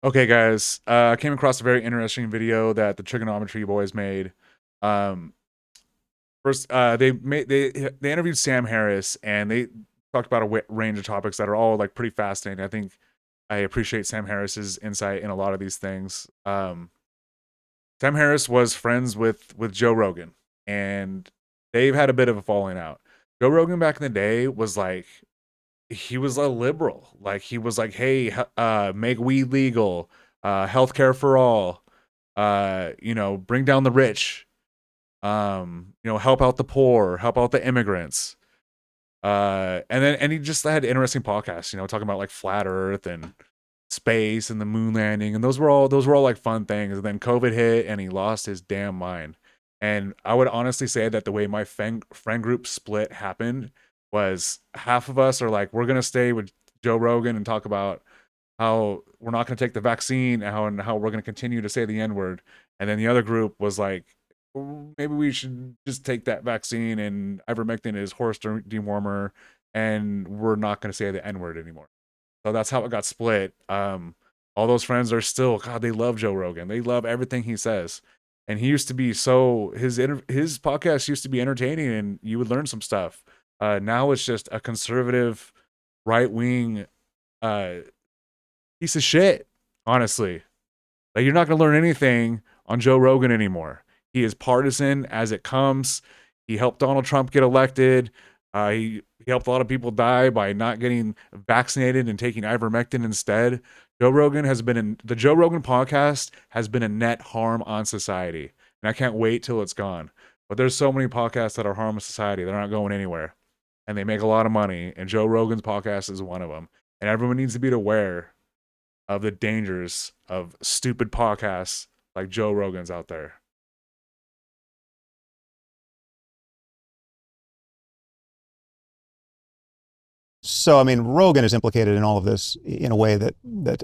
Okay, guys, I came across a very interesting video that the Trigonometry Boys made. Um, First, they interviewed Sam Harris, and they talked about a range of topics that are all like pretty fascinating. I think I appreciate Sam Harris's insight in a lot of these things. Sam Harris was friends with Joe Rogan, and they've had a bit of a falling out. Joe Rogan back in the day was like he was a liberal. Like he was like, hey, make weed legal, healthcare for all, bring down the rich, help out the poor, help out the immigrants. And he just had interesting podcasts, talking about like flat Earth and space and the moon landing, and those were all like fun things. And then COVID hit, and he lost his damn mind. And I would honestly say that the way my friend group split happened was half of us are like, we're gonna stay with Joe Rogan and talk about how we're not gonna take the vaccine and how we're gonna continue to say the N word. And then the other group was like, maybe we should just take that vaccine and ivermectin is horse dewormer, and we're not going to say the N word anymore. So that's how it got split. All those friends are still, God, they love Joe Rogan. They love everything he says. And he used to be his podcast used to be entertaining, and you would learn some stuff. Now it's just a conservative, right wing uh, piece of shit, honestly. Like, you're not going to learn anything on Joe Rogan anymore. He is partisan as it comes. He helped Donald Trump get elected. He helped a lot of people die by not getting vaccinated and taking ivermectin instead. The Joe Rogan podcast has been a net harm on society, and I can't wait till it's gone. But there's so many podcasts that are harming society. They're not going anywhere, and they make a lot of money. And Joe Rogan's podcast is one of them. And everyone needs to be aware of the dangers of stupid podcasts like Joe Rogan's out there. So, I mean, Rogan is implicated in all of this in a way I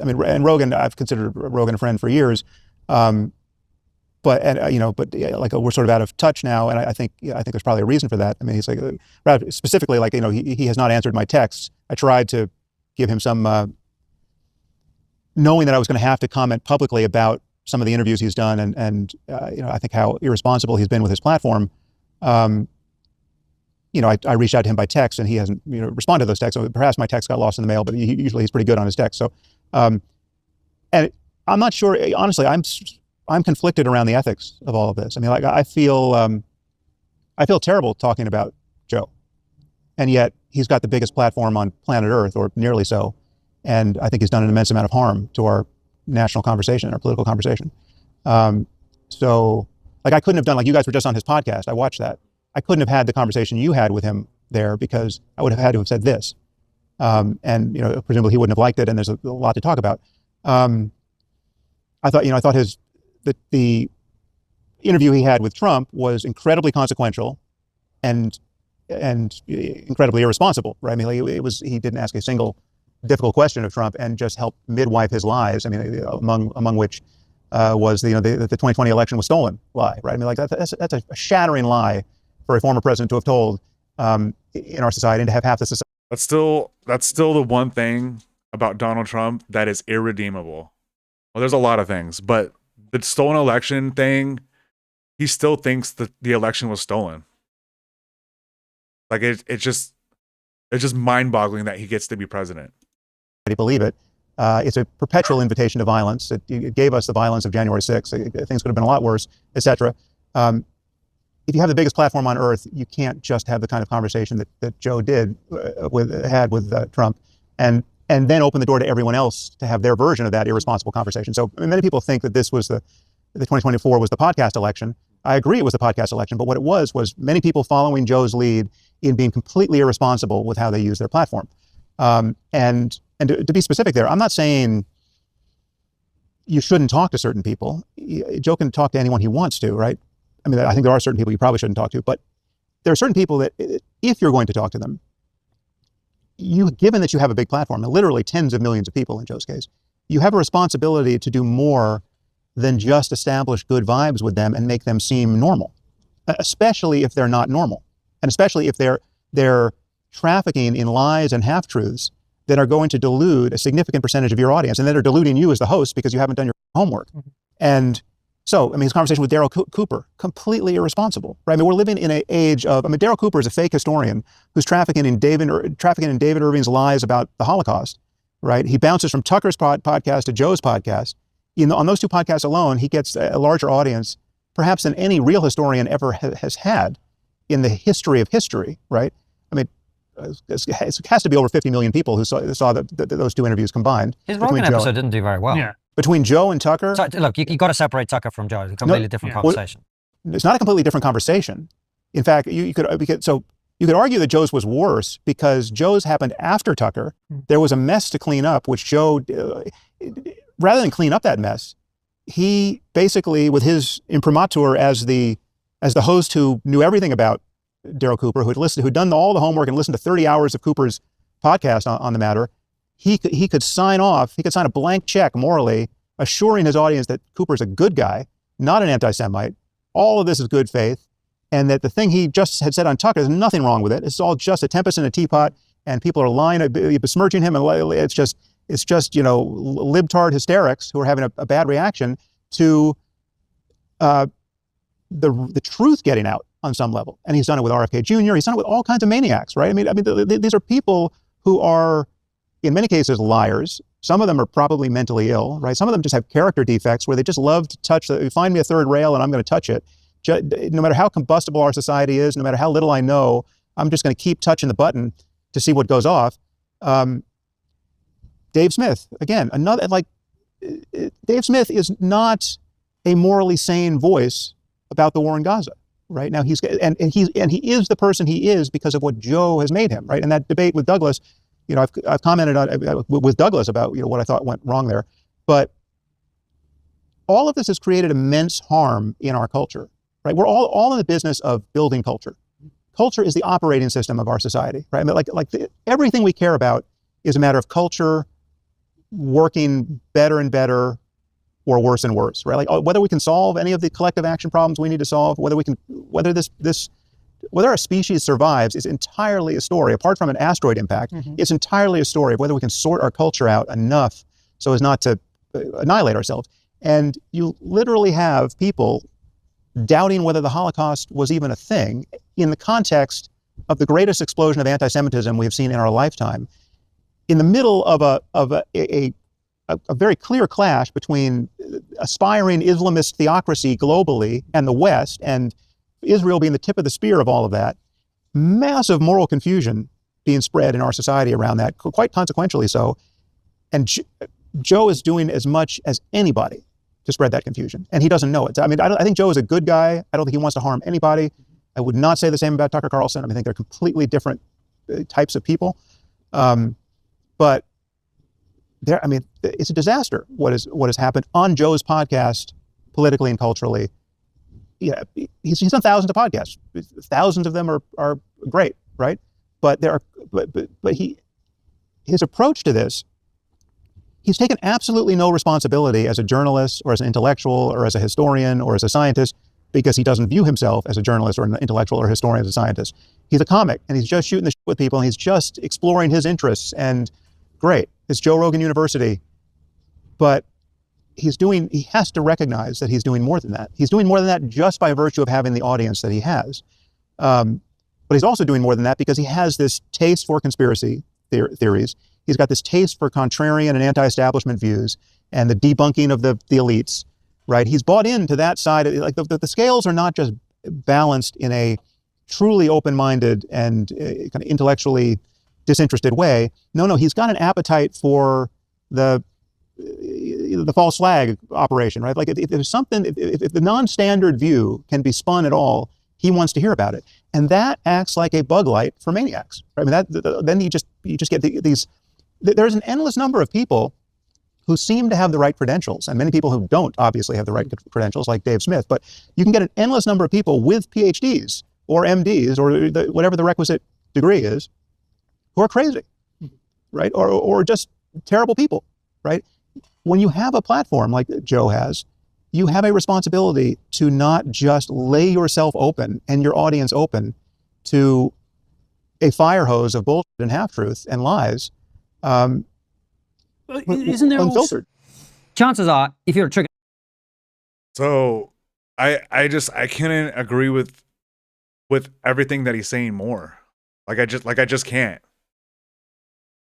mean, and Rogan, I've considered Rogan a friend for years. Um, but we're sort of out of touch now. And I think there's probably a reason for that. I mean, he's like, specifically, like, he has not answered my texts. I tried to give him some, knowing that I was going to have to comment publicly about some of the interviews he's done and I think how irresponsible he's been with his platform. I reached out to him by text, and he hasn't, responded to those texts. So perhaps my text got lost in the mail, but usually he's pretty good on his text. So, and I'm not sure, honestly, I'm conflicted around the ethics of all of this. I mean, like, I feel terrible talking about Joe, and yet he's got the biggest platform on planet Earth, or nearly so. And I think he's done an immense amount of harm to our national conversation, our political conversation. So, like, I couldn't have done, like, you guys were just on his podcast. I watched that. I couldn't have had the conversation you had with him there, because I would have had to have said this. And, presumably he wouldn't have liked it, and there's a lot to talk about. I thought the interview he had with Trump was incredibly consequential and incredibly irresponsible, right? I mean, like, he didn't ask a single difficult question of Trump, and just helped midwife his lies. I mean, among which was the 2020 election was stolen lie, right? I mean, like, that's a shattering lie for a former president to have told in our society, and to have half the society. That's still the one thing about Donald Trump that is irredeemable. Well, there's a lot of things, but the stolen election thing, he still thinks that the election was stolen. Like, it's just mind-boggling that he gets to be president. Believe it. It's a perpetual invitation to violence. It gave us the violence of January 6th. Things could have been a lot worse, etc. If you have the biggest platform on earth, you can't just have the kind of conversation that Joe had with Trump, and then open the door to everyone else to have their version of that irresponsible conversation. So, I mean, many people think that this was the 2024 was the podcast election. I agree it was the podcast election, but what it was many people following Joe's lead in being completely irresponsible with how they use their platform. And to be specific there, I'm not saying you shouldn't talk to certain people. Joe can talk to anyone he wants to, right? I mean, I think there are certain people you probably shouldn't talk to, but there are certain people that, if you're going to talk to them, given that you have a big platform, literally tens of millions of people in Joe's case, you have a responsibility to do more than just establish good vibes with them and make them seem normal, especially if they're not normal, and especially if they're trafficking in lies and half-truths that are going to delude a significant percentage of your audience, and then are deluding you as the host because you haven't done your homework. Mm-hmm. And so, I mean, his conversation with Daryl Cooper, completely irresponsible, right? I mean, we're living in an age of, Daryl Cooper is a fake historian who's trafficking in David Irving's lies about the Holocaust, right? He bounces from Tucker's podcast to Joe's podcast. On those two podcasts alone, he gets a larger audience, perhaps than any real historian ever has had in the history of history, right? I mean, it has to be over 50 million people who saw those two interviews combined. His Rogan episode didn't do very well. Yeah. Between Joe and Tucker. So, look, you got to separate Tucker from Joe. It's a completely different conversation. Well, it's not a completely different conversation. In fact, you could argue that Joe's was worse because Joe's happened after Tucker. There was a mess to clean up, which Joe, rather than clean up that mess, he basically, with his imprimatur as the host who knew everything about Daryl Cooper, who'd done all the homework and listened to 30 hours of Cooper's podcast on the matter, he could sign a blank check morally, assuring his audience that Cooper's a good guy, not an anti-Semite. All of this is good faith, and that the thing he just had said on Tucker, there's nothing wrong with it. It's all just a tempest in a teapot, and people are lying, besmirching him, and it's just libtard hysterics who are having a bad reaction to the truth getting out on some level. And he's done it with RFK Jr. He's done it with all kinds of maniacs, right? I mean, these are people who are, in many cases, liars. Some of them are probably mentally ill, right? Some of them just have character defects where they just love to touch find me a third rail and I'm going to touch it. No matter how combustible our society is, no matter how little I know, I'm just going to keep touching the button to see what goes off. Dave Smith, again, Dave Smith is not a morally sane voice about the war in Gaza, right? Now he is the person he is because of what Joe has made him, right? And that debate with Douglas, I've commented on with Douglas about what I thought went wrong there, but all of this has created immense harm in our culture, right? We're all in the business of building culture. Culture is the operating system of our society, right? I mean, everything we care about is a matter of culture working better and better or worse and worse, right? Like whether we can solve any of the collective action problems we need to solve, whether our species survives is entirely a story, apart from an asteroid impact, it's entirely a story of whether we can sort our culture out enough so as not to annihilate ourselves. And you literally have people doubting whether the Holocaust was even a thing in the context of the greatest explosion of anti-Semitism we have seen in our lifetime, in the middle of a very clear clash between aspiring Islamist theocracy globally and the West, and Israel being the tip of the spear of all of that. Massive moral confusion being spread in our society around that, quite consequentially so. And Joe is doing as much as anybody to spread that confusion, and he doesn't know it. I mean, I think Joe is a good guy. I don't think he wants to harm anybody. I would not say the same about Tucker Carlson. I mean, I think they're completely different types of people. But it's a disaster what has happened on Joe's podcast, politically and culturally. Yeah, he's done thousands of podcasts. Thousands of them are great, right? But his approach to this, he's taken absolutely no responsibility as a journalist or as an intellectual or as a historian or as a scientist, because he doesn't view himself as a journalist or an intellectual or historian or a scientist. He's a comic, and he's just shooting the shit with people, and he's just exploring his interests, and great. It's Joe Rogan University. But he has to recognize that he's doing more than that. He's doing more than that just by virtue of having the audience that he has. But he's also doing more than that because he has this taste for conspiracy theories. He's got this taste for contrarian and anti-establishment views and the debunking of the elites, right? He's bought into that side. Like the scales are not just balanced in a truly open-minded and kind of intellectually disinterested way. No, he's got an appetite for the false flag operation, right? Like if there's something, if the non-standard view can be spun at all, he wants to hear about it, and that acts like a bug light for maniacs. Right? I mean, then you just get these. There's an endless number of people who seem to have the right credentials, and many people who don't obviously have the right credentials, like Dave Smith. But you can get an endless number of people with PhDs or MDs or whatever the requisite degree is, who are crazy, right? Or just terrible people, right? When you have a platform like Joe has, you have a responsibility to not just lay yourself open and your audience open to a fire hose of bullshit and half-truths and lies Isn't there unfiltered. Chances are, if you're a trigger. So I can't agree with everything that he's saying more. I just can't.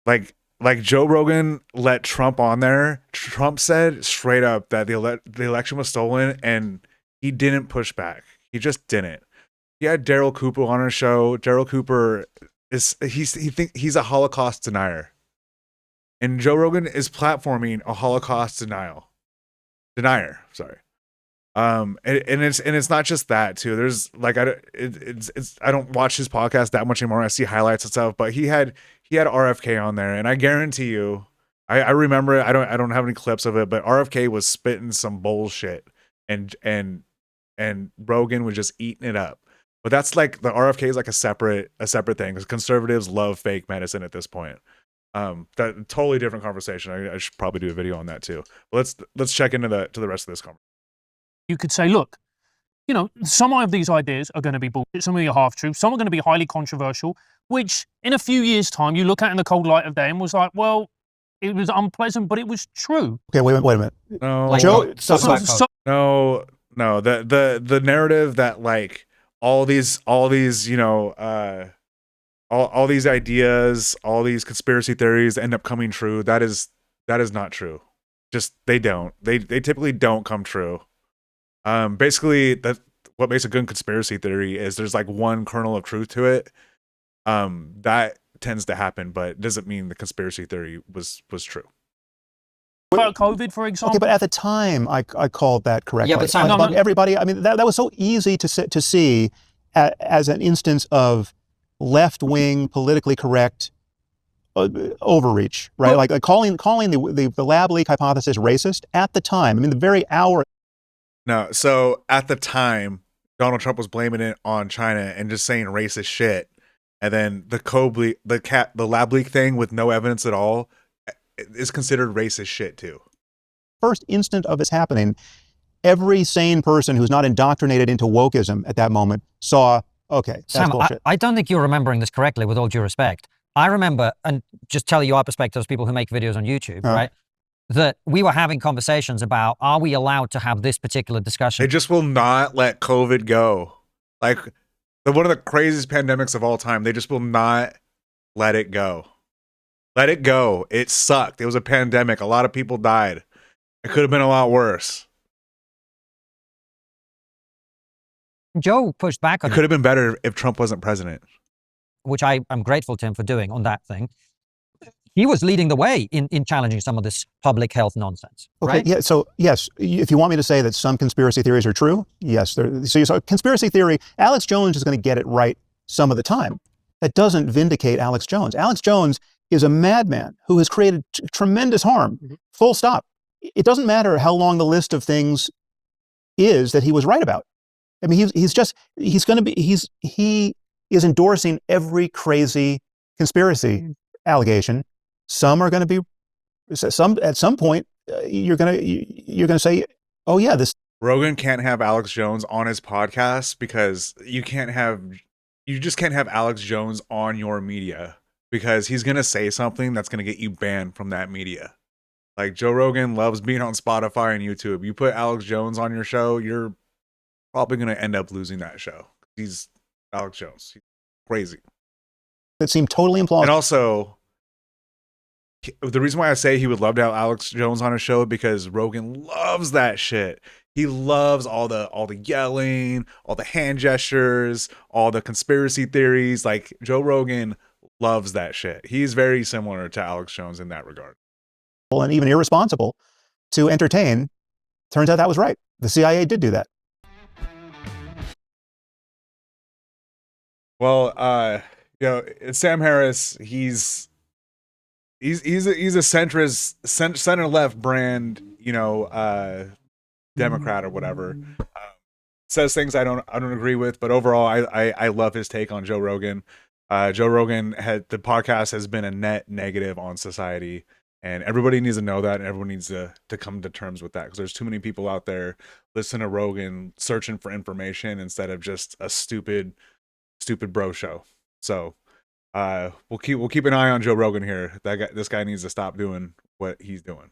Like Joe Rogan let Trump on there. Trump said straight up that the election was stolen, and he didn't push back. He just didn't. He had Daryl Cooper on his show. Daryl Cooper he's a Holocaust denier, and Joe Rogan is platforming a Holocaust denier. Sorry. And it's not just that too. There's like I don't watch his podcast that much anymore. I see highlights and stuff, but he had RFK on there, and I guarantee you, I remember it. I don't have any clips of it, but RFK was spitting some bullshit, and Rogan was just eating it up. But that's like the RFK is like a separate thing, because conservatives love fake medicine at this point. That totally different conversation. I should probably do a video on that too. But let's check into the rest of this conversation. You could say, look, you know, some of these ideas are going to be bullshit, some of them are half-truths, some are going to be highly controversial, which in a few years' time, you look at in the cold light of day and was like, well, it was unpleasant, but it was true. Okay, wait a minute. No, Like, Joe, no, the narrative that like all these you know all these ideas, all these conspiracy theories end up coming true. That is not true. Just they typically don't come true. Basically, that what makes a good conspiracy theory is there's like one kernel of truth to it. That tends to happen, but it doesn't mean the conspiracy theory was true. About COVID, for example. Okay, but at the time, I called that correctly. Yeah, but Simon, everybody. I mean, that was so easy to see as an instance of left-wing, politically correct overreach, right? Like calling the lab leak hypothesis racist at the time. I mean, the very hour. No, so at the time, Donald Trump was blaming it on China and just saying racist shit, and then the lab leak thing with no evidence at all is considered racist shit too. First instant of this happening, every sane person who's not indoctrinated into wokeism at that moment saw, okay, that's Sam, bullshit. I don't think you're remembering this correctly, with all due respect. I remember, and just tell you our perspective as people who make videos on YouTube, right? That we were having conversations about, are we allowed to have this particular discussion? They just will not let COVID go. Like one of the craziest pandemics of all time. They just will not let it go. Let it go. It sucked. It was a pandemic. A lot of people died. It could have been a lot worse. Joe pushed back on It could have been better if Trump wasn't president. which I'm grateful to him for doing on that thing. He was leading the way in challenging some of this public health nonsense. Okay, right? yeah. So yes, if you want me to say that some conspiracy theories are true, yes. So conspiracy theory, Alex Jones is going to get it right some of the time. That doesn't vindicate Alex Jones. Alex Jones is a madman who has created tremendous harm. Full stop. It doesn't matter how long the list of things is that he was right about. I mean, he is endorsing every crazy conspiracy allegation. Some are going to be, at some point, you're going to say, oh yeah, this. Rogan can't have Alex Jones on his podcast because you just can't have Alex Jones on your media, because he's going to say something that's going to get you banned from that media. Like Joe Rogan loves being on Spotify and YouTube. You put Alex Jones on your show, you're probably going to end up losing that show. He's Alex Jones. He's crazy. It seemed totally implausible. And also, the reason why I say he would love to have Alex Jones on his show, because Rogan loves that shit. He loves all the yelling, all the hand gestures, all the conspiracy theories. Like Joe Rogan loves that shit. He's very similar to Alex Jones in that regard. And even irresponsible to entertain. Turns out that was right. The CIA did do that. Well, Sam Harris, he's a centrist, center left brand, Democrat or whatever. Says things I don't agree with, but overall, I love his take on Joe Rogan. Joe Rogan the podcast has been a net negative on society, and everybody needs to know that, and everyone needs to come to terms with that, because there's too many people out there listening to Rogan searching for information instead of just a stupid bro show. So we'll keep an eye on Joe Rogan here. This guy needs to stop doing what he's doing.